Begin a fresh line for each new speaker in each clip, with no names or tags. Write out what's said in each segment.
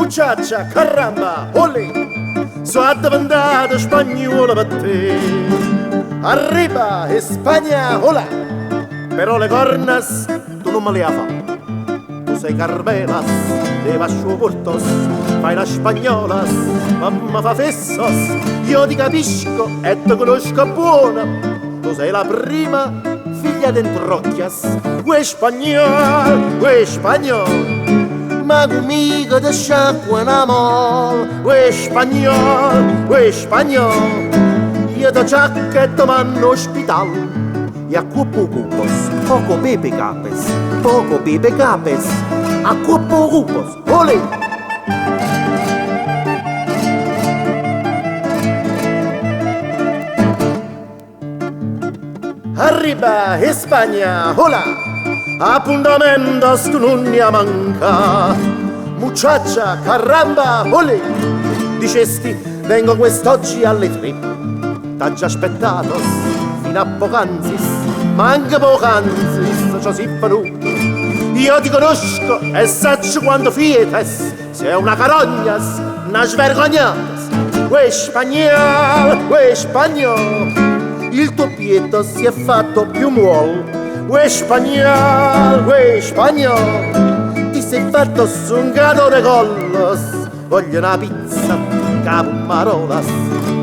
muchacha, caramba, olè, sono diventato spagnolo per te. Arriba, Spagna, olà, però le cornas tu non me le hai fatte. Tu sei Carmelas, de Vascio Portos, fai la spagnolas, mamma fa fessos, io ti capisco e ti conosco buona. Tu sei la prima figlia d'entrocchias, ue spagnol, ma conmigo te sciacqua un amor, ue spagnol, io ti giacca e ti mando ospital, e a cupo cupos, poco pepe capes, a cupo cupos, olè! Arriba, Spagna, hola! Appuntamentos tu non ne manca. Muchacha, caramba, olè! Dicesti, vengo quest'oggi alle 3. T'ha già aspettato fino a poc'anzis, ma anche poc'anzis ciò si venuto. Io ti conosco e saccio quando fietes. Sei una carognas, una svergognatas. Ue spagnol, il tuo pietro si è fatto più muol. Ue spagnol, ti sei fatto su un gatone collos. Voglio una pizza, capumarolas,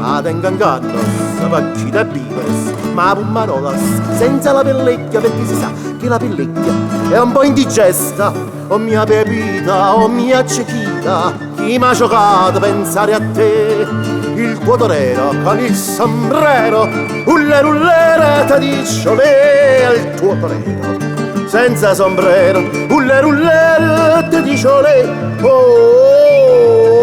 adenganganos, vacci da bives, ma pumarolas, senza la pellicchia, perché si sa che la pellicchia è un po' indigesta. Oh mia pepita, oh mia cecchita, chi m'ha giocato pensare a te? Il tuo torero con il sombrero, ullere ti dice olè, il tuo torero senza sombrero, ullere ti dice olè, oh.